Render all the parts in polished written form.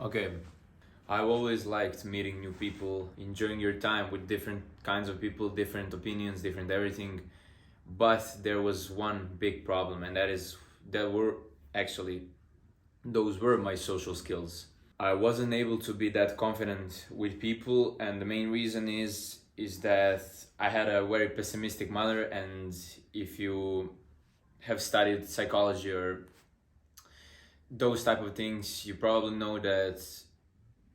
Okay, I've always liked meeting new people, enjoying your time with different kinds of people, different opinions, different everything. But there was one big problem, and that were actually those were my social skills. I wasn't able to be that confident with people, and the main reason is that I had a very pessimistic mother. And if you have studied psychology or those type of things, you probably know that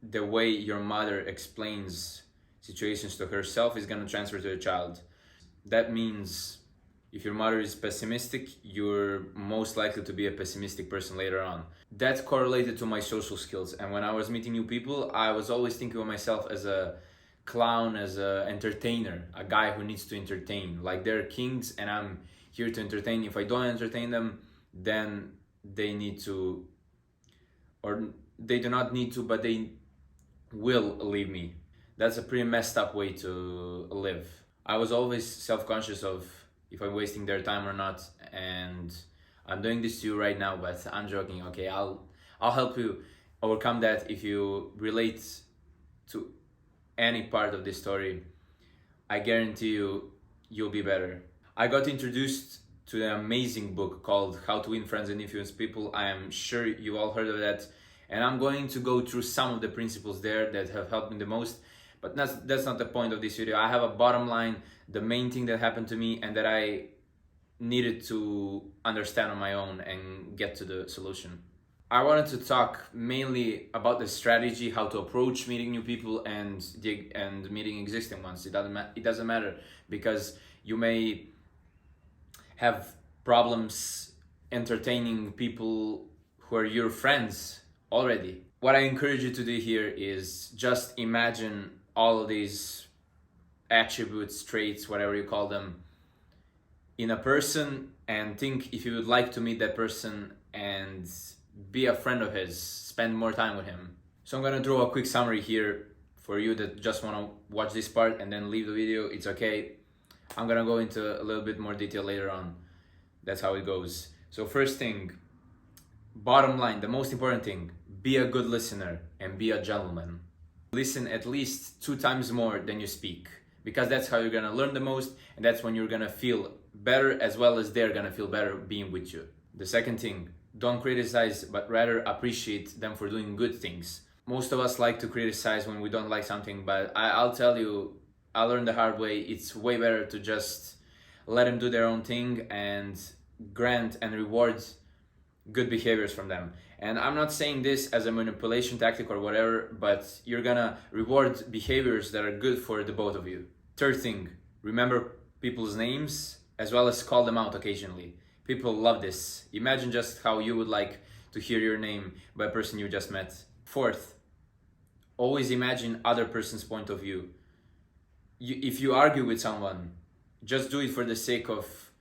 the way your mother explains situations to herself is going to transfer to the child. That means if your mother is pessimistic, you're most likely to be a pessimistic person later on. That correlated to my social skills, and when I was meeting new people, I was always thinking of myself as a clown, as a entertainer, a guy who needs to entertain. Like, they're kings and I'm here to entertain. If I don't entertain them, then they need to, or they do not need to, but they will leave me. That's a pretty messed up way to live. I was always self-conscious of if I'm wasting their time or not, and I'm doing this to you right now, but I'm joking. Okay, I'll help you overcome that. If you relate to any part of this story, I guarantee you'll be better. I got introduced to an amazing book called How to Win Friends and Influence People. I am sure you all heard of that, and I'm going to go through some of the principles there that have helped me the most. But that's not the point of this video. I have a bottom line, the main thing that happened to me and that I needed to understand on my own and get to the solution. I wanted to talk mainly about the strategy, how to approach meeting new people and meeting existing ones. It doesn't matter, because you may have problems entertaining people who are your friends already. What I encourage you to do here is just imagine all of these attributes, traits, whatever you call them, in a person, and think if you would like to meet that person and be a friend of his, spend more time with him. So I'm gonna draw a quick summary here for you that just wanna watch this part and then leave the video. It's okay. I'm gonna go into a little bit more detail later on. That's how it goes. So first thing, bottom line, the most important thing, be a good listener and be a gentleman. Listen at least 2 times more than you speak, because that's how you're gonna learn the most, and that's when you're gonna feel better, as well as they're gonna feel better being with you. The second thing, don't criticize, but rather appreciate them for doing good things. Most of us like to criticize when we don't like something, but I'll tell you, I learned the hard way. It's way better to just let them do their own thing and grant and reward good behaviors from them. And I'm not saying this as a manipulation tactic or whatever, but you're gonna reward behaviors that are good for the both of you. Third thing, remember people's names as well as call them out occasionally. People love this. Imagine just how you would like to hear your name by a person you just met. Fourth, always imagine other person's point of view. If you argue with someone, just do it for the sake of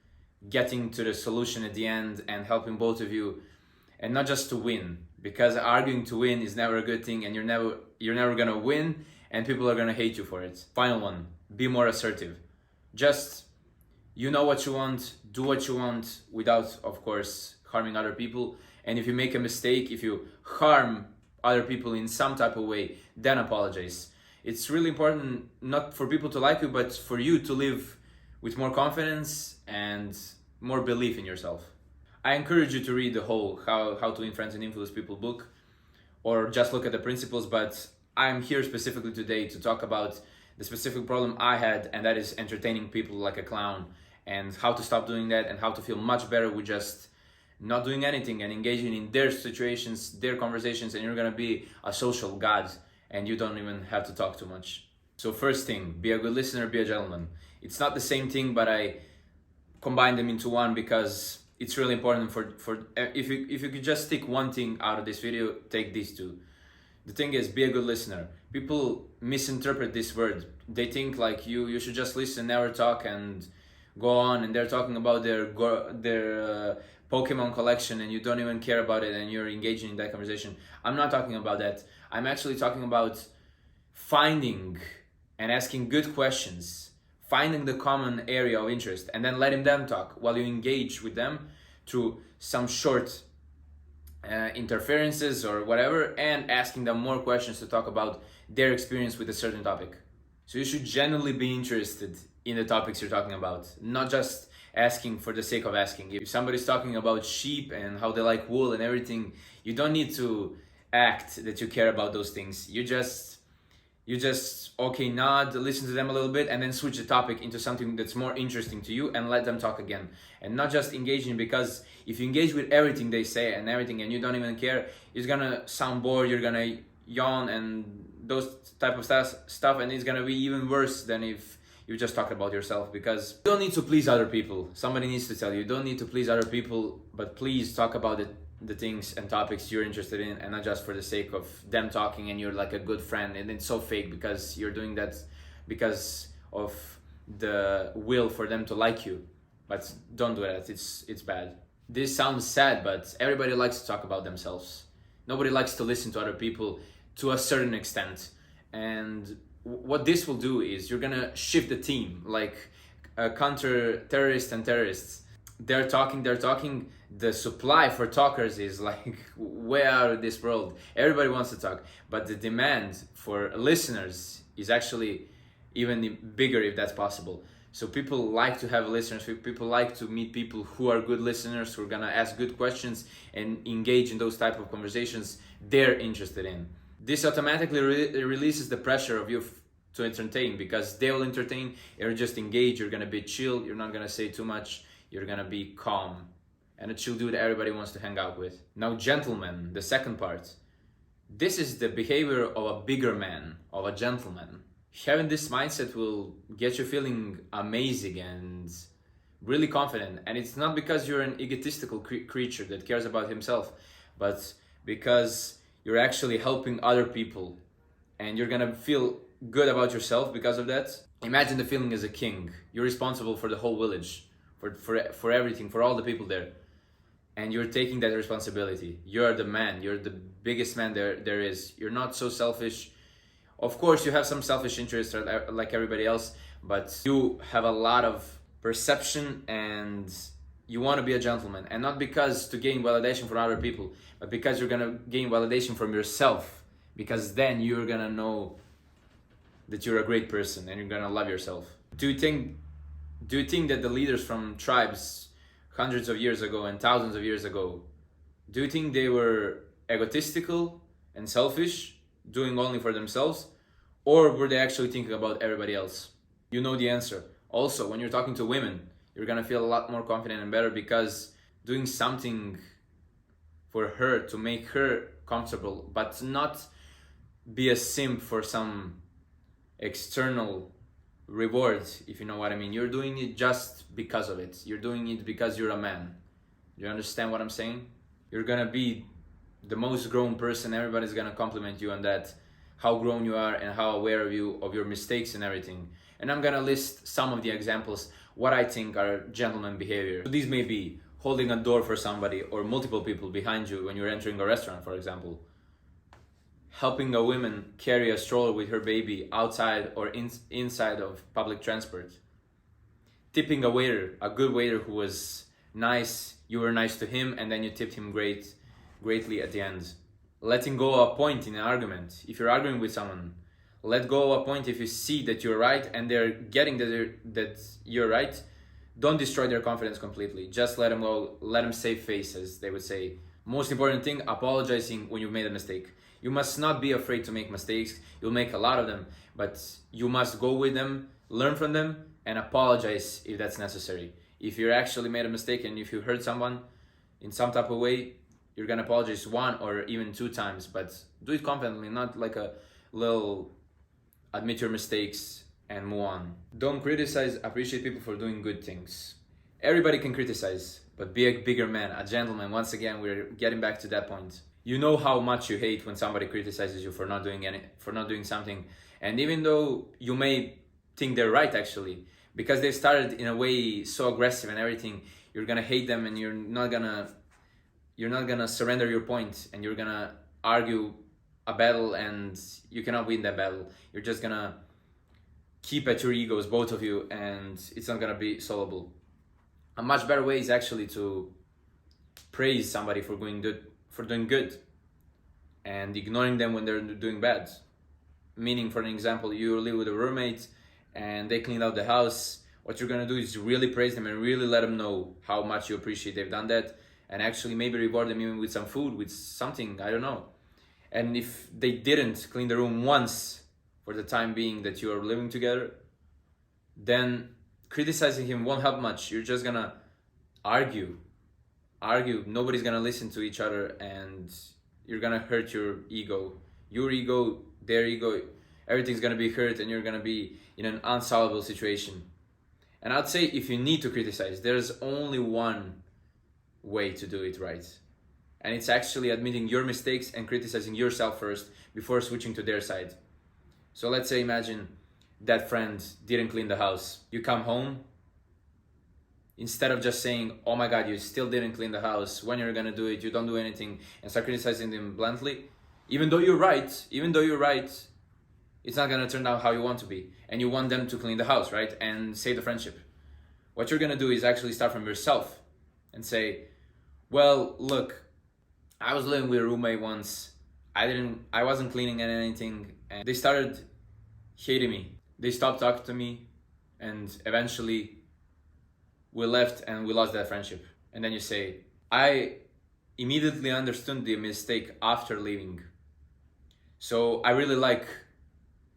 getting to the solution at the end and helping both of you, and not just to win, because arguing to win is never a good thing, and you're never gonna win, and people are gonna hate you for it. Final one, be more assertive. Just, you know what you want, do what you want without, of course, harming other people. And if you make a mistake, if you harm other people in some type of way, then apologize. It's really important not for people to like you, but for you to live with more confidence and more belief in yourself. I encourage you to read the whole How to Win Friends and Influence People book, or just look at the principles, but I'm here specifically today to talk about the specific problem I had, and that is entertaining people like a clown, and how to stop doing that and how to feel much better with just not doing anything and engaging in their situations, their conversations, and you're gonna be a social god and you don't even have to talk too much. So first thing, be a good listener, be a gentleman. It's not the same thing, but I combine them into one because it's really important for if you could just take one thing out of this video, take these two. The thing is, be a good listener. People misinterpret this word. They think like you should just listen, never talk, and go on, and they're talking about their Pokemon collection and you don't even care about it and you're engaging in that conversation. I'm not talking about that. I'm actually talking about finding and asking good questions, finding the common area of interest, and then letting them talk while you engage with them through some short interferences or whatever, and asking them more questions to talk about their experience with a certain topic. So you should genuinely be interested in the topics you're talking about, not just asking for the sake of asking. If somebody's talking about sheep and how they like wool and everything, you don't need to act that you care about those things. You just okay, nod, listen to them a little bit, and then switch the topic into something that's more interesting to you and let them talk again. And not just engaging, because if you engage with everything they say and everything and you don't even care, it's gonna sound bored, you're gonna yawn and those type of stuff, and it's gonna be even worse than if you just talked about yourself. Because you don't need to please other people. Somebody needs to tell you, you don't need to please other people, but please talk about the things and topics you're interested in, and not just for the sake of them talking and you're like a good friend. And it's so fake because you're doing that because of the will for them to like you. But don't do that, it's bad. This sounds sad, but everybody likes to talk about themselves. Nobody likes to listen to other people to a certain extent. And what this will do is you're gonna shift the team, like counter terrorists and terrorists. They're talking, the supply for talkers is like way out of this world. Everybody wants to talk, but the demand for listeners is actually even bigger, if that's possible. So people like to have listeners, people like to meet people who are good listeners, who are gonna ask good questions and engage in those type of conversations they're interested in. This automatically releases the pressure of you to entertain, because they will entertain, you're just engaged, you're gonna be chill, you're not gonna say too much, you're gonna be calm, and a chill dude everybody wants to hang out with. Now, gentlemen, the second part. This is the behavior of a bigger man, of a gentleman. Having this mindset will get you feeling amazing and really confident. And it's not because you're an egotistical creature that cares about himself, but because you're actually helping other people, and you're gonna feel good about yourself because of that. Imagine the feeling as a king. You're responsible for the whole village, for everything, for all the people there, and you're taking that responsibility. You're the man, you're the biggest man there is. You're not so selfish. Of course you have some selfish interests like everybody else, but you have a lot of perception, and you want to be a gentleman, and not because to gain validation from other people, but because you're gonna gain validation from yourself, because then you're gonna know that you're a great person and you're gonna love yourself. Do you think that the leaders from tribes hundreds of years ago and thousands of years ago, do you think they were egotistical and selfish, doing only for themselves, or were they actually thinking about everybody else? You know the answer. Also, when you're talking to women, you're gonna feel a lot more confident and better, because doing something for her to make her comfortable, but not be a simp for some external reward, if you know what I mean. You're doing it just because of it. You're doing it because you're a man. You understand what I'm saying? You're gonna be the most grown person. Everybody's gonna compliment you on that, how grown you are and how aware of you of your mistakes and everything. And I'm gonna list some of the examples what I think are gentleman behavior. So these may be holding a door for somebody or multiple people behind you when you're entering a restaurant, for example. Helping a woman carry a stroller with her baby outside or inside of public transport. Tipping a waiter, a good waiter who was nice, you were nice to him, and then you tipped him greatly at the end. Letting go a point in an argument. If you're arguing with someone, let go a point if you see that you're right and they're getting that you're right. Don't destroy their confidence completely. Just let them go, let them save face, as they would say. Most important thing, apologizing when you've made a mistake. You must not be afraid to make mistakes. You'll make a lot of them, but you must go with them, learn from them, and apologize if that's necessary. If you actually made a mistake and if you hurt someone in some type of way, you're gonna apologize 1 or even 2 times, but do it confidently, not like a little admit your mistakes and move on. Don't criticize, appreciate people for doing good things. Everybody can criticize, but be a bigger man, a gentleman. Once again, we're getting back to that point. You know how much you hate when somebody criticizes you for not doing something, and even though you may think they're right, actually, because they started in a way so aggressive and everything, you're gonna hate them, and you're not gonna surrender your point, and you're gonna argue a battle, and you cannot win that battle. You're just gonna keep at your egos, both of you, and it's not gonna be solvable. A much better way is actually to praise somebody for for doing good and ignoring them when they're doing bad. Meaning, for an example, you live with a roommate and they cleaned out the house. What you're gonna do is really praise them and really let them know how much you appreciate they've done that, and actually maybe reward them even with some food, with something, I don't know. And if they didn't clean the room once for the time being that you are living together, then criticizing him won't help much. You're just gonna argue. Nobody's gonna listen to each other, and you're gonna hurt your ego, their ego. Everything's gonna be hurt, and you're gonna be in an unsolvable situation. And I'd say if you need to criticize, there's only one way to do it right. And it's actually admitting your mistakes and criticizing yourself first before switching to their side. So let's say, imagine that friend didn't clean the house. You come home, instead of just saying, oh my God, you still didn't clean the house, when you're gonna do it, you don't do anything, and start criticizing them bluntly, even though you're right, it's not gonna turn out how you want to be. And you want them to clean the house, right? And save the friendship. What you're gonna do is actually start from yourself and say, well, look, I was living with a roommate once. I wasn't cleaning anything, and they started hating me. They stopped talking to me, and eventually we left and we lost that friendship. And then you say, I immediately understood the mistake after leaving. So I really like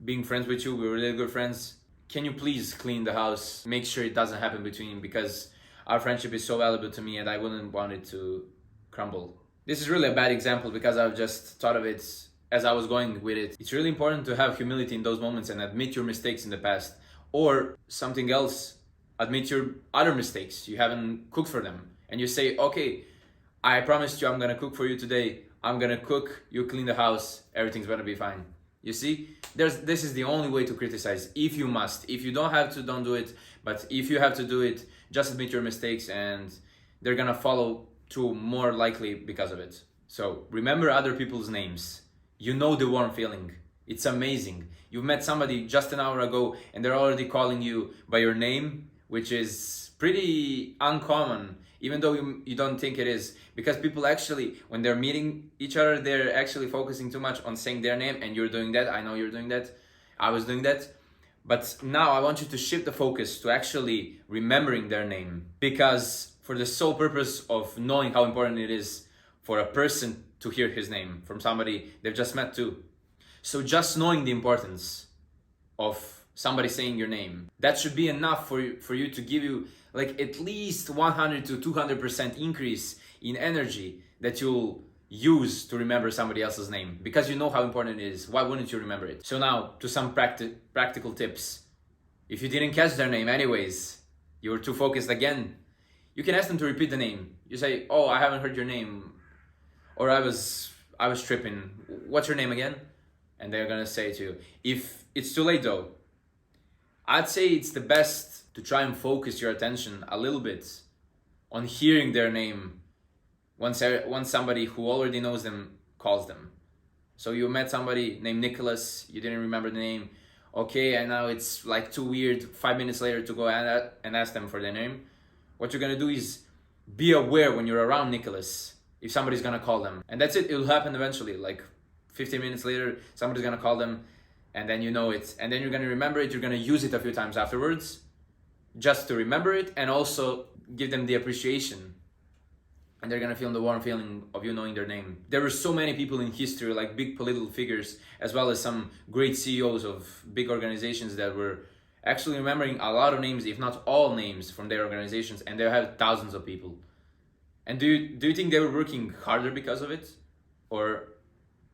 being friends with you. We're really good friends. Can you please clean the house? Make sure it doesn't happen between, because our friendship is so valuable to me and I wouldn't want it to crumble. This is really a bad example because I've just thought of it as I was going with it. It's really important to have humility in those moments and admit your mistakes in the past. Or something else, admit your other mistakes. You haven't cooked for them. And you say, okay, I promised you I'm gonna cook for you today. I'm gonna cook, you clean the house, everything's gonna be fine. You see, this is the only way to criticize, if you must. If you don't have to, don't do it. But if you have to do it, just admit your mistakes and they're gonna follow through more likely because of it. So remember other people's names. You know the warm feeling. It's amazing. You've met somebody just an hour ago and they're already calling you by your name, which is pretty uncommon, even though you don't think it is. Because people actually, when they're meeting each other, they're actually focusing too much on saying their name, and you're doing that. I know you're doing that. I was doing that. But now I want you to shift the focus to actually remembering their name, because for the sole purpose of knowing how important it is for a person to hear his name from somebody they've just met too. So just knowing the importance of somebody saying your name, that should be enough for you to give you like at least 100 to 200% increase in energy that you'll use to remember somebody else's name, because you know how important it is. Why wouldn't you remember it? So now to some practical tips. If you didn't catch their name anyways, you were too focused again, you can ask them to repeat the name. You say, oh, I haven't heard your name, or I was tripping. What's your name again? And they're gonna say to you. If it's too late though, I'd say it's the best to try and focus your attention a little bit on hearing their name once somebody who already knows them calls them. So you met somebody named Nicholas, you didn't remember the name. Okay, and now it's like too weird 5 minutes later to go and ask them for their name. What you're gonna do is be aware when you're around Nicholas if somebody's gonna call them. And that's it, it'll happen eventually. Like 15 minutes later, somebody's gonna call them, and then you know it. And then you're gonna remember it, you're gonna use it a few times afterwards, just to remember it and also give them the appreciation. And they're gonna feel the warm feeling of you knowing their name. There were so many people in history, like big political figures, as well as some great CEOs of big organizations that were actually remembering a lot of names, if not all names from their organizations, and they have thousands of people. And do you think they were working harder because of it? Or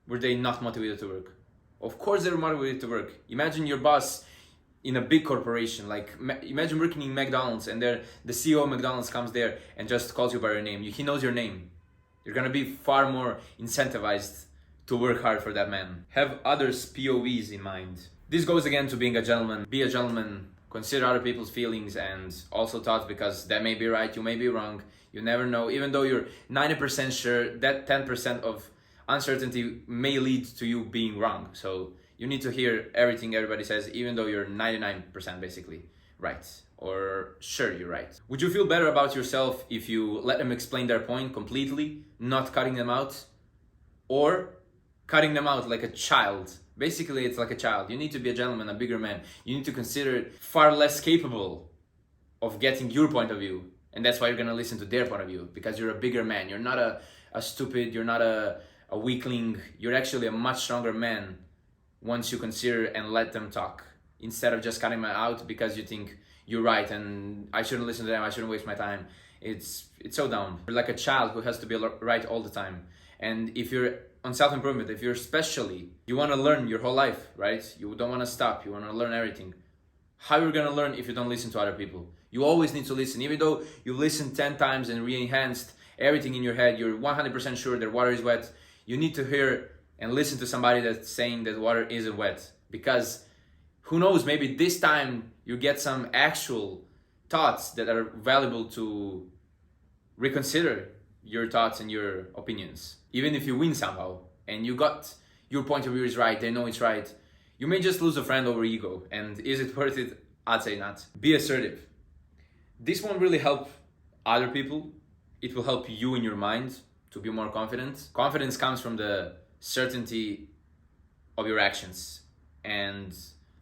were they not motivated to work? Of course they were motivated to work. Imagine your boss in a big corporation, like imagine working in McDonald's, and the CEO of McDonald's comes there and just calls you by your name. He knows your name. You're gonna be far more incentivized to work hard for that man. Have others' POVs in mind. This goes again to being a gentleman. Be a gentleman. Consider other people's feelings and also thoughts, because that may be right, you may be wrong. You never know. Even though you're 90% sure, that 10% of uncertainty may lead to you being wrong. So you need to hear everything everybody says, even though you're 99% basically right, or sure you're right. Would you feel better about yourself if you let them explain their point completely, not cutting them out? or cutting them out like a child. Basically, it's like a child. You need to be a gentleman, a bigger man. You need to consider it far less capable of getting your point of view. And that's why you're gonna listen to their point of view, because you're a bigger man. You're not a stupid, you're not a weakling. You're actually a much stronger man once you consider and let them talk, instead of just cutting them out because you think you're right and I shouldn't listen to them, I shouldn't waste my time. It's so dumb. You're like a child who has to be right all the time. And if you're on self-improvement, if you're especially, you want to learn your whole life, right? You don't want to stop, you want to learn everything. How you're going to learn if you don't listen to other people? You always need to listen. Even though you listen 10 times and re-enhanced everything in your head, you're 100% sure that water is wet, you need to hear and listen to somebody that's saying that water isn't wet. Because who knows, maybe this time you get some actual thoughts that are valuable to reconsider your thoughts and your opinions. Even if you win somehow and you got your point of view is right, they know it's right, you may just lose a friend over ego. And is it worth it? I'd say not. Be assertive. This won't really help other people. It will help you in your mind to be more confident. Confidence comes from the certainty of your actions and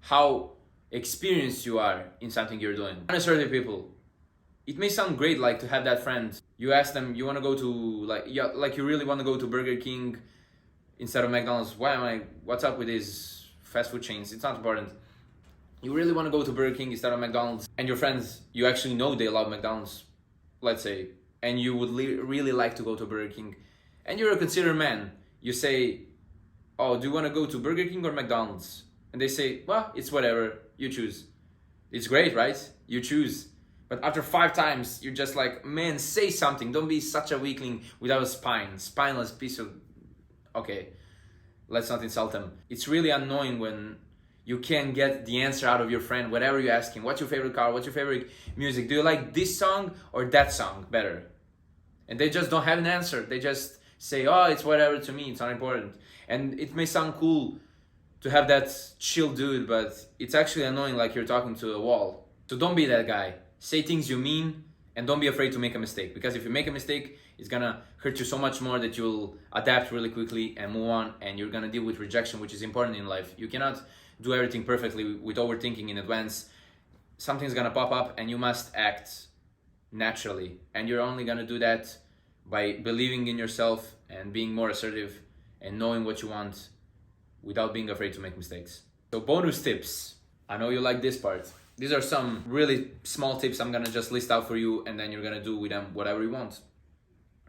how experienced you are in something you're doing. Unassertive people, it may sound great, like to have that friend. You ask them, you want to go to like you really want to go to Burger King instead of McDonald's. What's up with these fast food chains? It's not important. You really want to go to Burger King instead of McDonald's, and your friends, you actually know they love McDonald's, let's say, and you would really like to go to Burger King, and you're a considerate man. You say, oh, do you want to go to Burger King or McDonald's? And they say, well, it's whatever, you choose. It's great, right? You choose. But after 5 times, you're just like, man, say something. Don't be such a weakling without a spine. Spineless piece of... Okay, let's not insult them. It's really annoying when you can't get the answer out of your friend, whatever you ask him. What's your favorite car? What's your favorite music? Do you like this song or that song better? And they just don't have an answer. They just say, oh, it's whatever to me. It's not important. And it may sound cool to have that chill dude, but it's actually annoying, like you're talking to a wall. So don't be that guy. Say things you mean and don't be afraid to make a mistake. Because if you make a mistake, it's gonna hurt you so much more that you'll adapt really quickly and move on, and you're gonna deal with rejection, which is important in life. You cannot do everything perfectly with overthinking in advance. Something's gonna pop up and you must act naturally. And you're only gonna do that by believing in yourself and being more assertive and knowing what you want without being afraid to make mistakes. So bonus tips. I know you like this part. These are some really small tips I'm gonna just list out for you, and then you're gonna do with them whatever you want.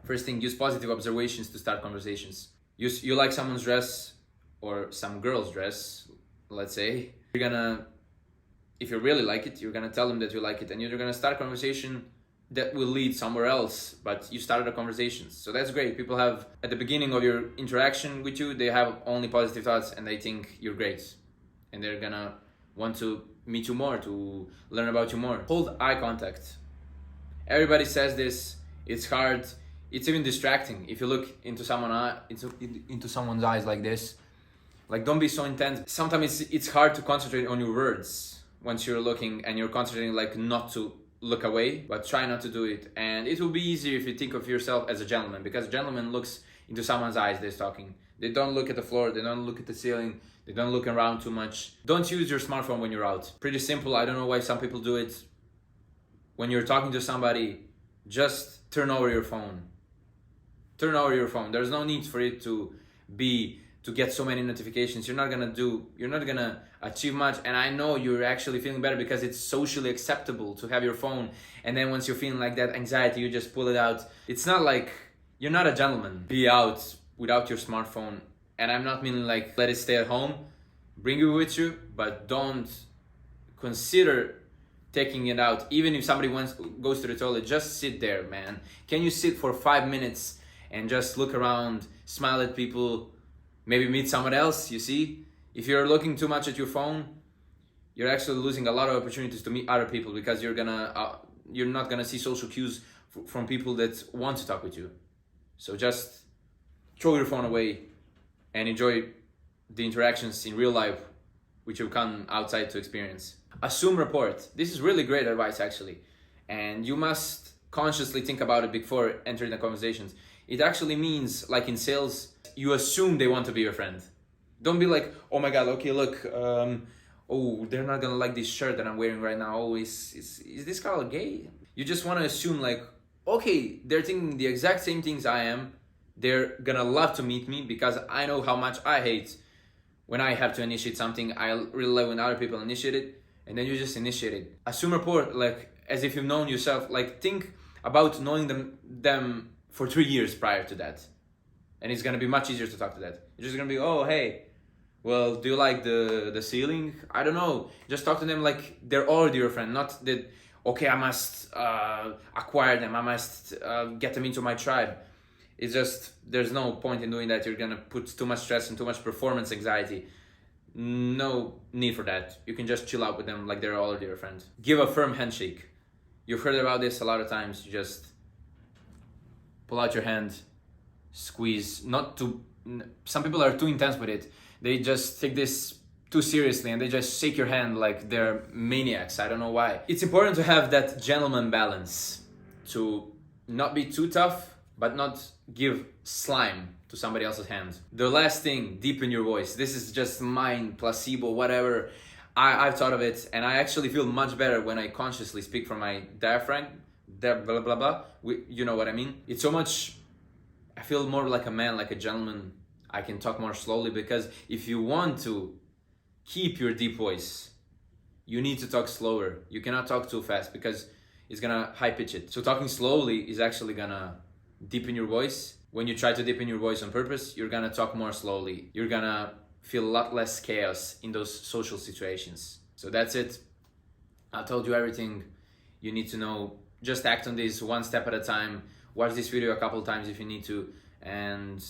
First thing, use positive observations to start conversations. You like someone's dress or some girl's dress, let's say. If you really like it, you're gonna tell them that you like it, and you're gonna start a conversation that will lead somewhere else, but you started a conversation. So that's great. People have, at the beginning of your interaction with you, they have only positive thoughts and they think you're great. And they're gonna want to meet you more, to learn about you more. Hold eye contact. Everybody says this, it's hard, it's even distracting. If you look into someone's eyes like this, like don't be so intense. Sometimes it's hard to concentrate on your words once you're looking and you're concentrating like not to look away, but try not to do it. And it will be easier if you think of yourself as a gentleman, because a gentleman looks into someone's eyes that's talking. They don't look at the floor, they don't look at the ceiling, they don't look around too much. Don't use your smartphone when you're out. Pretty simple. I don't know why some people do it. When you're talking to somebody, just turn over your phone. Turn over your phone. There's no need for it to get so many notifications. You're not gonna achieve much. And I know you're actually feeling better because it's socially acceptable to have your phone. And then once you're feeling like that anxiety, you just pull it out. It's not like, you're not a gentleman. Be out without your smartphone. And I'm not meaning like let it stay at home. Bring it with you, but don't consider taking it out. Even if somebody goes to the toilet, just sit there, man. Can you sit for 5 minutes and just look around, smile at people, maybe meet someone else, you see? If you're looking too much at your phone, you're actually losing a lot of opportunities to meet other people, because you're not gonna see social cues from people that want to talk with you. So just throw your phone away and enjoy the interactions in real life, which you've come outside to experience. Assume rapport. This is really great advice, actually. And you must consciously think about it before entering the conversations. It actually means, like in sales, you assume they want to be your friend. Don't be like, oh my god, okay, look, oh, they're not gonna like this shirt that I'm wearing right now. Oh, is this girl gay? You just want to assume like, okay, they're thinking the exact same things I am. They're gonna love to meet me because I know how much I hate when I have to initiate something. I really love when other people initiate it, and then you just initiate it. Assume rapport, like as if you've known yourself. Like think about knowing them for 3 years prior to that, and it's gonna be much easier to talk to that. You're just gonna be, oh hey, well, do you like the ceiling? I don't know. Just talk to them like they're already your friend, not that, okay, I must acquire them, I must get them into my tribe. It's just, there's no point in doing that. You're gonna put too much stress and too much performance anxiety. No need for that. You can just chill out with them like they're already your friend. Give a firm handshake. You've heard about this a lot of times. You just pull out your hand, squeeze, some people are too intense with it. They just take this too seriously and they just shake your hand like they're maniacs. I don't know why. It's important to have that gentleman balance, to not be too tough but not give slime to somebody else's hand. The last thing, deepen your voice. This is just mine, placebo, whatever. I've thought of it, and I actually feel much better when I consciously speak from my diaphragm, blah blah blah blah. You know what I mean? It's so much, I feel more like a man, like a gentleman. I can talk more slowly, because if you want to keep your deep voice, you need to talk slower. You cannot talk too fast because it's gonna high pitch it. So talking slowly is actually gonna deepen your voice. When you try to deepen your voice on purpose, you're gonna talk more slowly. You're gonna feel a lot less chaos in those social situations. So that's it. I told you everything you need to know. Just act on this one step at a time. Watch this video a couple times if you need to. And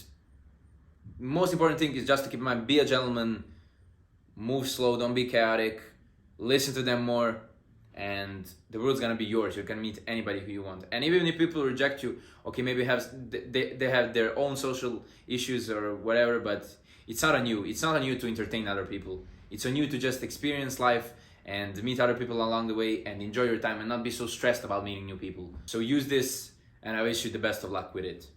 most important thing is just to keep in mind, be a gentleman, move slow, don't be chaotic, listen to them more, and the world's gonna be yours. You can meet anybody who you want. And even if people reject you, okay, maybe they have their own social issues or whatever, but it's not on you. It's not on you to entertain other people. It's on you to just experience life and meet other people along the way and enjoy your time and not be so stressed about meeting new people. So use this, and I wish you the best of luck with it.